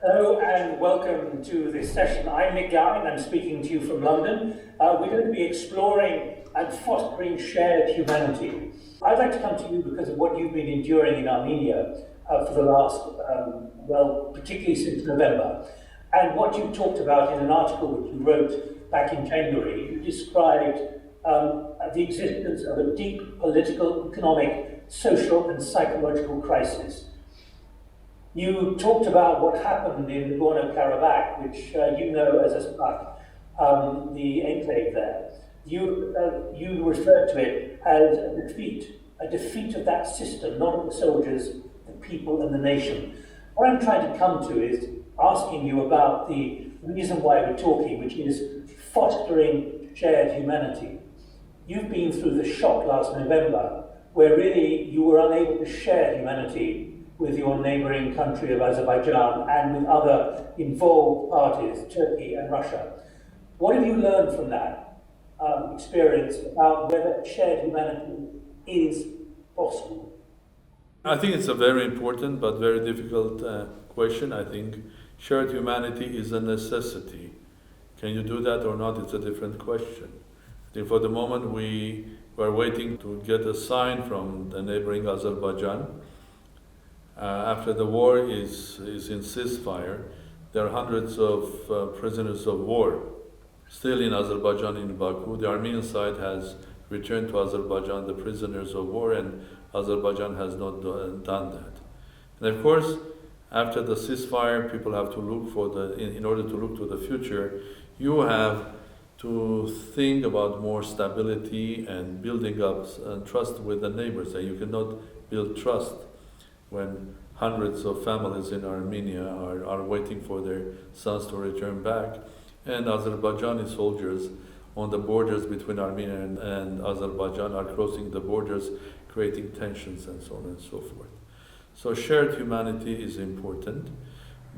Hello and welcome to this session. I'm Nick Gowing, I'm speaking to you from London. We're going to be exploring and fostering shared humanity. I'd like to come to you because of what you've been enduring in Armenia for the last, particularly since November. And what you talked about in an article which you wrote back in January, you described the existence of a deep political, economic, social and psychological crisis. You talked about what happened in Nagorno-Karabakh, which you know as Aspak, the enclave there. You referred to it as a defeat of that system, not of the soldiers, the people and the nation. What I'm trying to come to is asking you about the reason why we're talking, which is fostering shared humanity. You've been through the shock last November, where really you were unable to share humanity with your neighboring country of Azerbaijan and with other involved parties, Turkey and Russia. What have you learned from that experience about whether shared humanity is possible? I think it's a very important but very difficult question. I think shared humanity is a necessity. Can you do that or not? It's a different question. I think for the moment we were waiting to get a sign from the neighboring Azerbaijan. After the war is in ceasefire, there are hundreds of prisoners of war still in Azerbaijan, in Baku. The Armenian side has returned to Azerbaijan the prisoners of war, and Azerbaijan has not done that. And of course, after the ceasefire, people have to look for in order to look to the future, you have to think about more stability and building up trust with the neighbors. And you cannot build trust when hundreds of families in Armenia are waiting for their sons to return back, and Azerbaijani soldiers on the borders between Armenia and Azerbaijan are crossing the borders, creating tensions and so on and so forth. So shared humanity is important,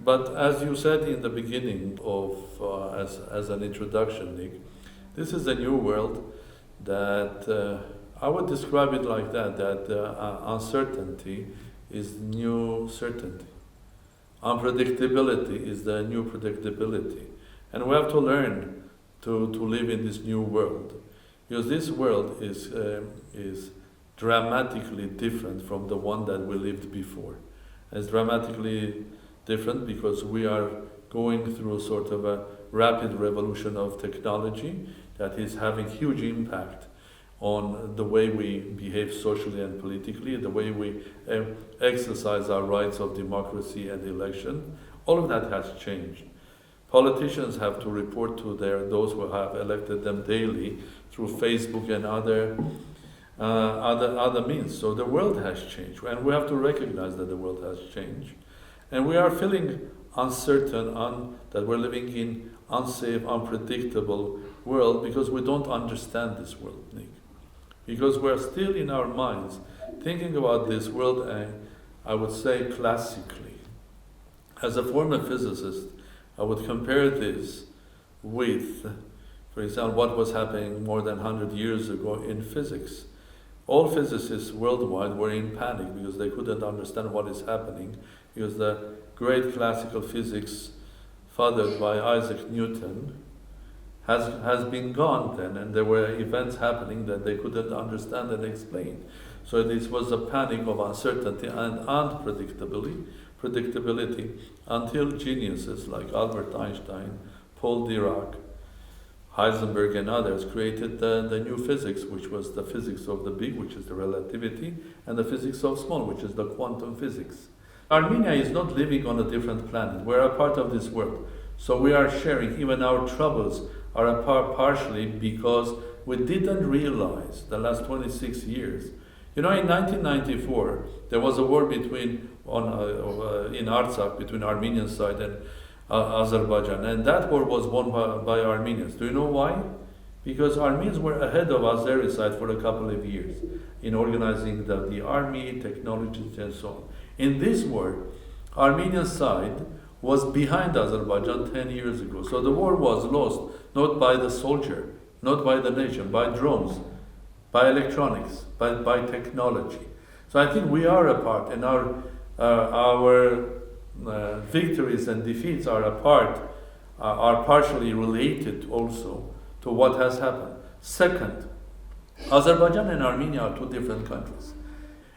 but as you said in the beginning of as an introduction, Nick, this is a new world that I would describe it like that uncertainty is new certainty. Unpredictability is the new predictability. And we have to learn to live in this new world. Because this world is dramatically different from the one that we lived before. It's dramatically different because we are going through sort of a rapid revolution of technology that is having huge impact on the way we behave socially and politically, the way we exercise our rights of democracy and election. All of that has changed. Politicians have to report to those who have elected them daily through Facebook and other means. So the world has changed, and we have to recognize that the world has changed. And we are feeling uncertain that we're living in unsafe, unpredictable world because we don't understand this world, Nick. Because we're still in our minds thinking about this world, I would say classically. As a former physicist, I would compare this with, for example, what was happening more than 100 years ago in physics. All physicists worldwide were in panic because they couldn't understand what is happening, because the great classical physics fathered by Isaac Newton has been gone then, and there were events happening that they couldn't understand and explain. So this was a panic of uncertainty and unpredictability until geniuses like Albert Einstein, Paul Dirac, Heisenberg and others created the new physics, which was the physics of the big, which is the relativity, and the physics of small, which is the quantum physics. Armenia is not living on a different planet. We're a part of this world. So we are sharing, even our troubles are partially because we didn't realize the last 26 years. You know, in 1994, there was a war in Artsakh between Armenian side and Azerbaijan, and that war was won by Armenians. Do you know why? Because Armenians were ahead of Azeri side for a couple of years in organizing the army, technology, and so on. In this war, Armenian side was behind Azerbaijan 10 years ago. So the war was lost, not by the soldier, not by the nation, by drones, by electronics, by technology. So I think we are a part, and our victories and defeats are are partially related also to what has happened. Second, Azerbaijan and Armenia are two different countries.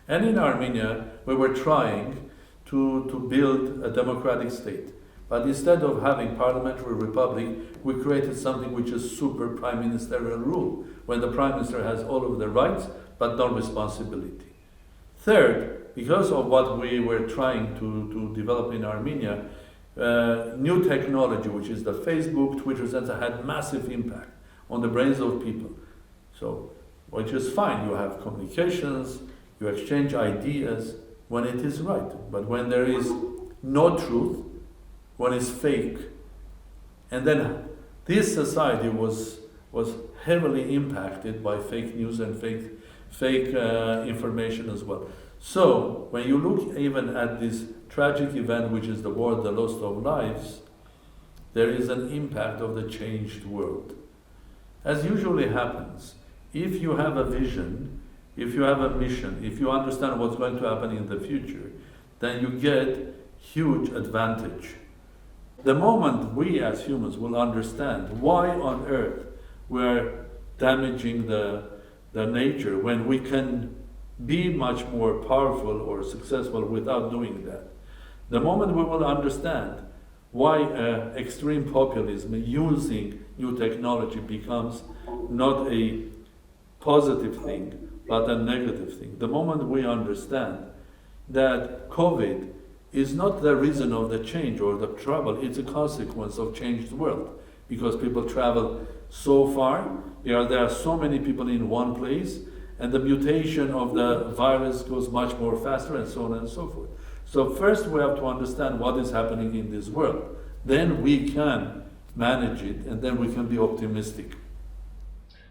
And in Armenia, we were trying to build a democratic state. But instead of having parliamentary republic, we created something which is super prime ministerial rule, when the prime minister has all of the rights, but no responsibility. Third, because of what we were trying to develop in Armenia, new technology, which is the Facebook, Twitter, etc., had massive impact on the brains of people. So, which is fine, you have communications, you exchange ideas when it is right. But when there is no truth, when it's fake, and then this society was heavily impacted by fake news and fake information as well. So when you look even at this tragic event, which is the war, the loss of lives, there is an impact of the changed world. As usually happens, if you have a vision, if you have a mission, if you understand what's going to happen in the future, then you get huge advantage. The moment we as humans will understand why on earth we're damaging the nature when we can be much more powerful or successful without doing that. The moment we will understand why extreme populism using new technology becomes not a positive thing, but a negative thing. The moment we understand that COVID is not the reason of the change or the trouble, it's a consequence of changed world. Because people travel so far, there are so many people in one place, and the mutation of the virus goes much more faster, and so on and so forth. So first we have to understand what is happening in this world. Then we can manage it, and then we can be optimistic.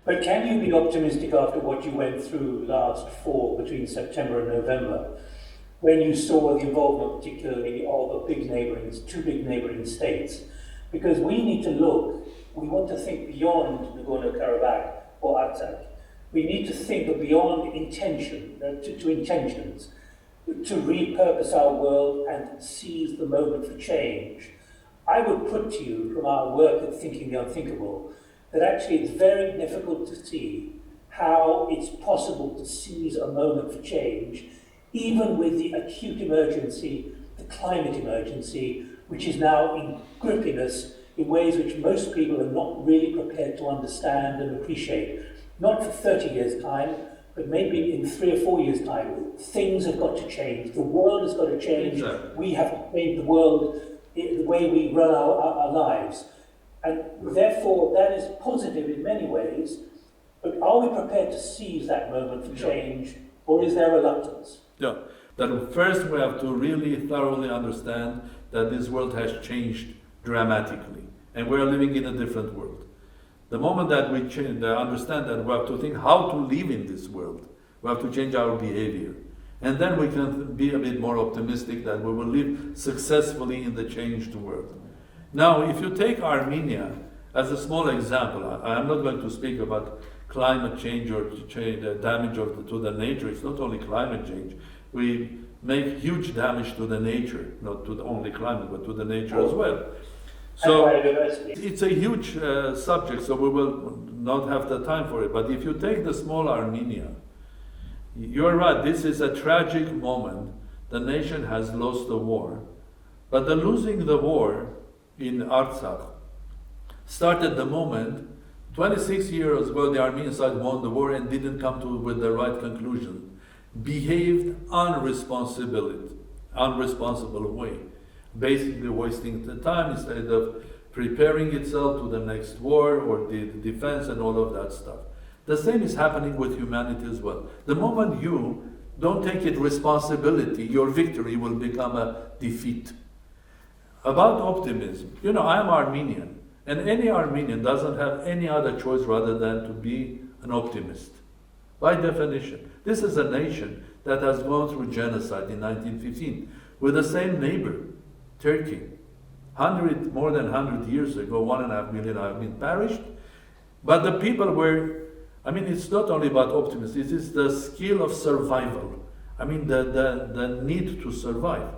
But can you be optimistic after what you went through last fall between September and November, when you saw the involvement particularly of two big neighbouring states? Because we need to look, we want to think beyond Nagorno-Karabakh or Artsakh. We need to think beyond intentions, to repurpose our world and seize the moment for change. I would put to you, from our work at Thinking the Unthinkable, that actually it's very difficult to see how it's possible to seize a moment for change, even with the acute emergency, the climate emergency, which is now gripping us in ways which most people are not really prepared to understand and appreciate. Not for 30 years' time, but maybe in 3 or 4 years' time. Things have got to change. The world has got to change. Exactly. We have to change the world, the way we run our lives. And therefore, that is positive in many ways, but are we prepared to seize that moment for change, or is there reluctance? Yeah, that first we have to really thoroughly understand that this world has changed dramatically, and we're living in a different world. The moment that we understand that, we have to think how to live in this world. We have to change our behavior. And then we can be a bit more optimistic that we will live successfully in the changed world. Now, if you take Armenia as a small example, I am not going to speak about climate change or the damage to the nature. It's not only climate change. We make huge damage to the nature, not to only climate, but to the nature as well. So it's a huge subject, so we will not have the time for it. But if you take the small Armenia, you're right, this is a tragic moment. The nation has lost the war. But the losing the war in Artsakh started the moment 26 years ago the Armenian side won the war and didn't come with the right conclusion. Behaved unresponsible way. Basically wasting the time instead of preparing itself to the next war or the defense and all of that stuff. The same is happening with humanity as well. The moment you don't take it responsibility, your victory will become a defeat. About optimism, I am Armenian, and any Armenian doesn't have any other choice rather than to be an optimist. By definition, this is a nation that has gone through genocide in 1915 with the same neighbor, Turkey. More than 100 years ago, 1.5 million Armenians perished. But the people were, it's not only about optimism, it is the skill of survival. The need to survive.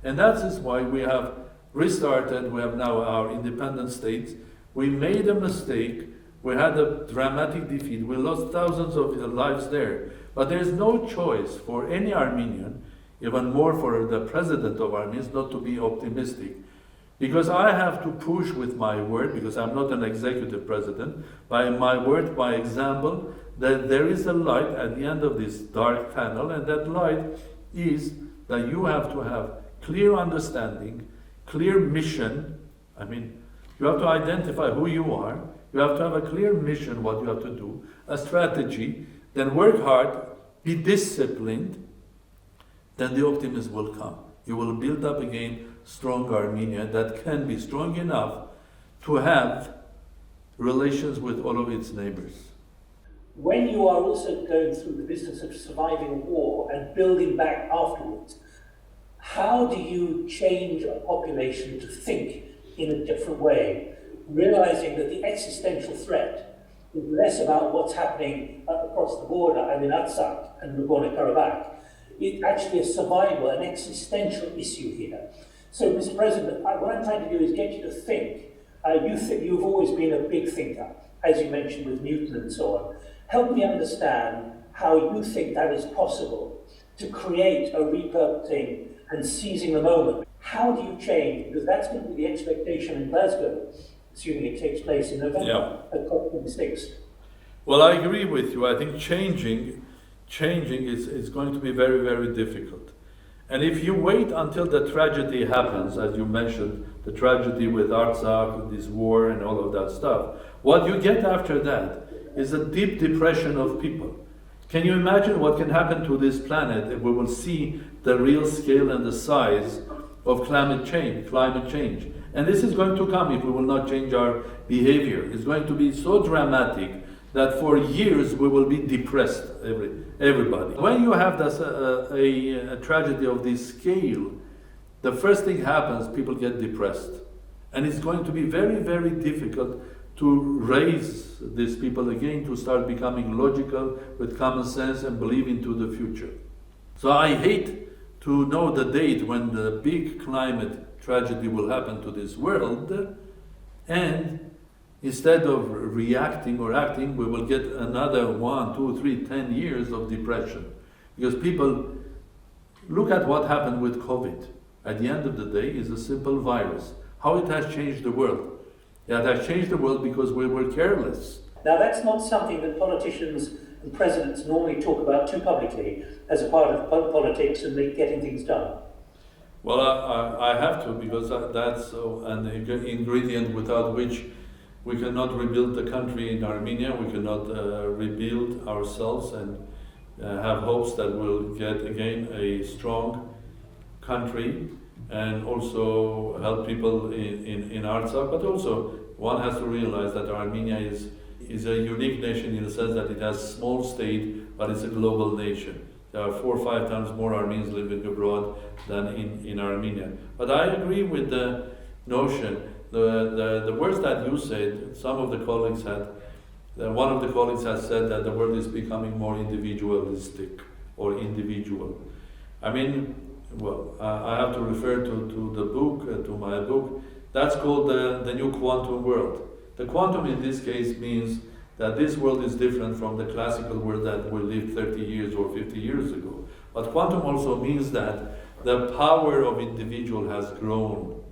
And that is why we have restarted, we have now our independent states. We made a mistake, we had a dramatic defeat, we lost thousands of lives there. But there is no choice for any Armenian, even more for the president of Armenia, not to be optimistic. Because I have to push with my word, because I'm not an executive president, by my word, by example, that there is a light at the end of this dark tunnel, and that light is that you have to have clear understanding, clear mission. I mean, you have to identify who you are, you have to have a clear mission, what you have to do, a strategy, then work hard, be disciplined, then the optimism will come. You will build up again strong Armenia that can be strong enough to have relations with all of its neighbors. When you are also going through the business of surviving a war and building back afterwards, how do you change a population to think in a different way, realizing that the existential threat is less about what's happening across the border and in Artsakh and Nagorno-Karabakh? It's actually a survival, an existential issue here. So, Mr. President, what I'm trying to do is get you to think. You've always been a big thinker, as you mentioned with Newton and so on. Help me understand how you think that is possible to create a repurposing and seizing the moment. How do you change? Because that's going to be the expectation in Glasgow, assuming it takes place in November at COP26. Well, I agree with you. I think changing is going to be very, very difficult. And if you wait until the tragedy happens, as you mentioned, the tragedy with Artsakh, this war and all of that stuff, what you get after that is a deep depression of people. Can you imagine what can happen to this planet if we will see the real scale and the size of climate change? And this is going to come if we will not change our behavior. It's going to be so dramatic that for years we will be depressed, everybody. When you have this, a tragedy of this scale, the first thing happens, people get depressed. And it's going to be very, very difficult to raise these people again to start becoming logical with common sense and believe into the future. So I hate to know the date when the big climate tragedy will happen to this world, and instead of reacting or acting, we will get another 1, 2, 3, 10 years of depression. Because people, look at what happened with COVID. At the end of the day, it's a simple virus. How it has changed the world. It has changed the world because we were careless. Now that's not something that politicians and presidents normally talk about too publicly as a part of politics and getting things done. Well, I have to, because that's an ingredient without which we cannot rebuild the country in Armenia, we cannot rebuild ourselves and have hopes that we'll get again a strong country and also help people in Artsakh. But also one has to realize that Armenia is a unique nation in the sense that it has a small state, but it's a global nation. There are 4 or 5 times more Armenians living abroad than in Armenia. But I agree with the notion. The words that you said, some of the colleagues had, one of the colleagues has said that the world is becoming more individualistic or individual. I mean, well, I have to refer to the book, to my book. That's called the new quantum world. The quantum in this case means that this world is different from the classical world that we lived 30 years or 50 years ago. But quantum also means that the power of individual has grown.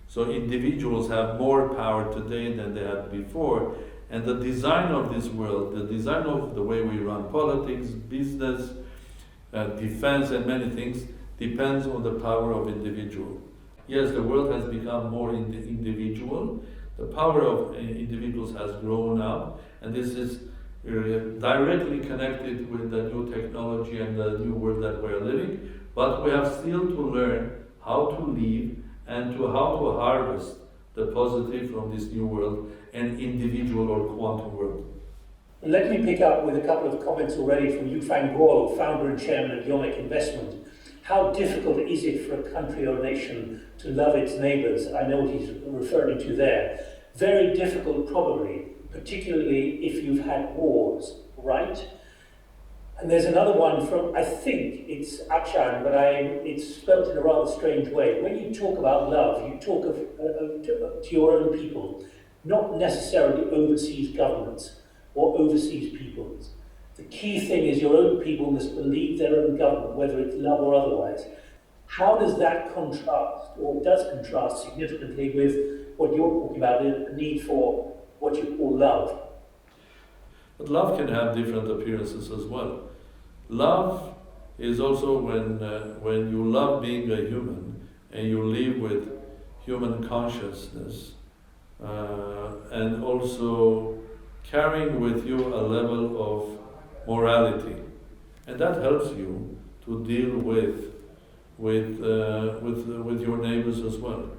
So individuals have more power today than they had before. And the design of this world, the design of the way we run politics, business, defense, and many things, depends on the power of individual. Yes, the world has become more individual. The power of individuals has grown up, and this is directly connected with the new technology and the new world that we're living. But we have still to learn how to live and how to harvest the positive from this new world and individual or quantum world. Let me pick up with a couple of comments already from Yufang Guo, founder and chairman of Yonic Investment. How difficult is it for a country or nation to love its neighbours? I know what he's referring to there. Very difficult, probably, particularly if you've had wars, right? And there's another one from, I think it's Achan, but it's spelt in a rather strange way. When you talk about love, you talk to your own people, not necessarily overseas governments or overseas peoples. The key thing is your own people must believe their own government, whether it's love or otherwise. How does that contrast, or does contrast significantly with what you're talking about, the need for what you call love? But love can have different appearances as well. Love is also when you love being a human and you live with human consciousness and also carrying with you a level of morality, and that helps you to deal with your neighbors as well.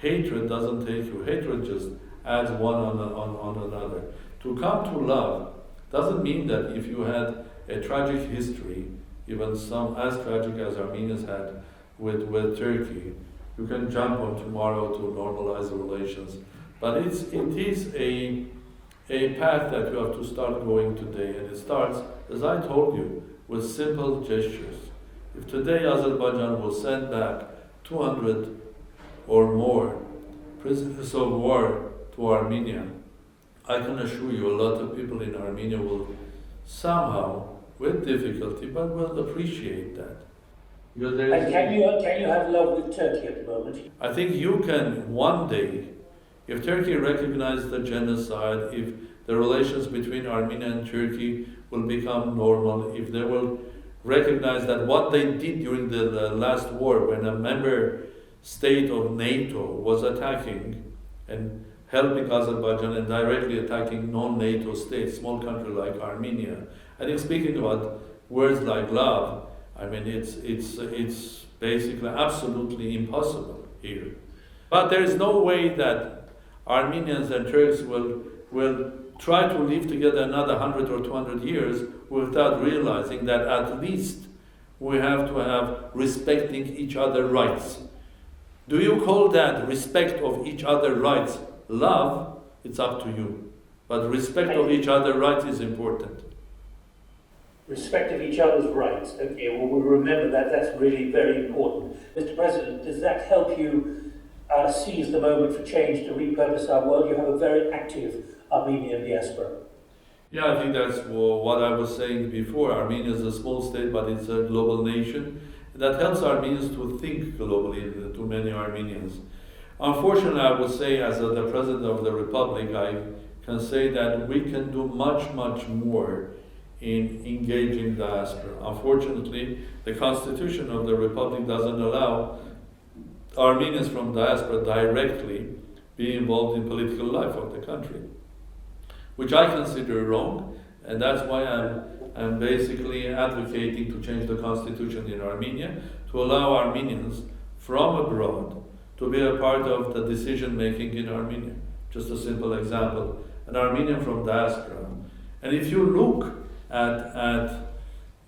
Hatred doesn't take you. Hatred just adds one on another. To come to love doesn't mean that if you had a tragic history, even some as tragic as Armenians had with Turkey, you can jump on tomorrow to normalize the relations. But it is a path that you have to start going today, and it starts, as I told you, with simple gestures. If today Azerbaijan will send back 200 or more prisoners of war to Armenia, I can assure you a lot of people in Armenia will somehow, with difficulty, but will appreciate that. And can you have love with Turkey at the moment? I think you can one day, if Turkey recognizes the genocide, if the relations between Armenia and Turkey will become normal, if they will recognize that what they did during the last war, when a member state of NATO was attacking and helping Azerbaijan and directly attacking non-NATO states, small country like Armenia. I think speaking about words like love, I mean it's basically absolutely impossible here. But there is no way that Armenians and Turks will try to live together another 100 or 200 years without realizing that at least we have to have respecting each other's rights. Do you call that respect of each other's rights love? It's up to you. But respect of each other's rights is important. Respect of each other's rights. Okay, well, we'll remember that. That's really very important. Mr. President, does that help you seize the moment for change to repurpose our world? You have a very active Armenian diaspora. Yeah, I think that's what I was saying before. Armenia is a small state, but it's a global nation. That helps Armenians to think globally, to many Armenians. Unfortunately, I would say, as the President of the Republic, I can say that we can do much, much more in engaging diaspora. Unfortunately, the Constitution of the Republic doesn't allow Armenians from diaspora directly be involved in political life of the country, which I consider wrong, and that's why I'm basically advocating to change the constitution in Armenia to allow Armenians from abroad to be a part of the decision making in Armenia. Just a simple example, an Armenian from diaspora. And if you look at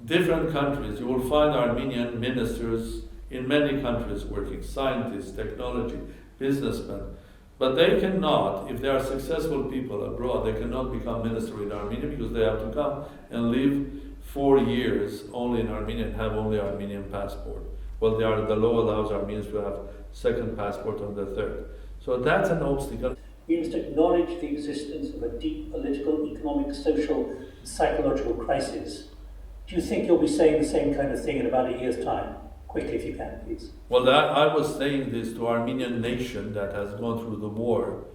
different countries, you will find Armenian ministers in many countries working, scientists, technology, businessmen. But they cannot, if they are successful people abroad, they cannot become minister in Armenia because they have to come and live 4 years only in Armenia and have only Armenian passport. Well, the law allows Armenians to have second passport on the third. So that's an obstacle. We must acknowledge the existence of a deep political, economic, social, and psychological crisis. Do you think you'll be saying the same kind of thing in about a year's time? Quickly, if you can, please. Well, I was saying this to Armenian nation that has gone through the war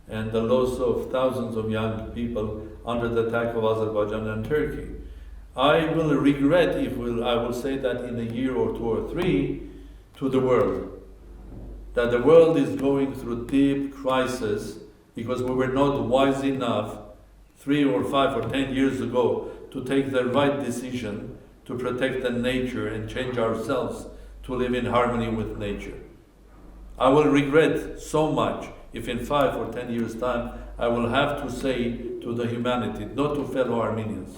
and the loss of thousands of young people under the attack of Azerbaijan and Turkey. I will regret I will say that in a year or 2 or 3 to the world, that the world is going through deep crisis because we were not wise enough 3 or 5 or 10 years ago to take the right decision to protect the nature and change ourselves to live in harmony with nature. I will regret so much if in 5 or 10 years' time I will have to say to the humanity, not to fellow Armenians.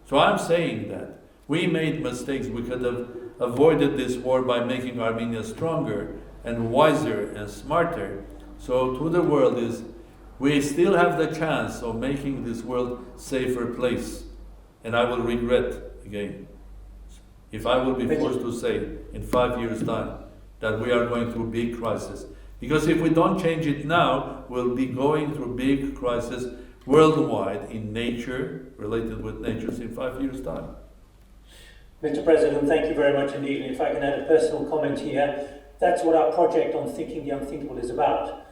So I'm saying that we made mistakes. We could have avoided this war by making Armenia stronger and wiser and smarter. So to the world is, we still have the chance of making this world a safer place. And I will regret again, if I will be forced to say in 5 years' time that we are going through big crisis, because if we don't change it now, we'll be going through big crisis worldwide in nature, related with nature, in 5 years' time. Mr. President, thank you very much indeed. And if I can add a personal comment here, that's what our project on Thinking the Unthinkable is about.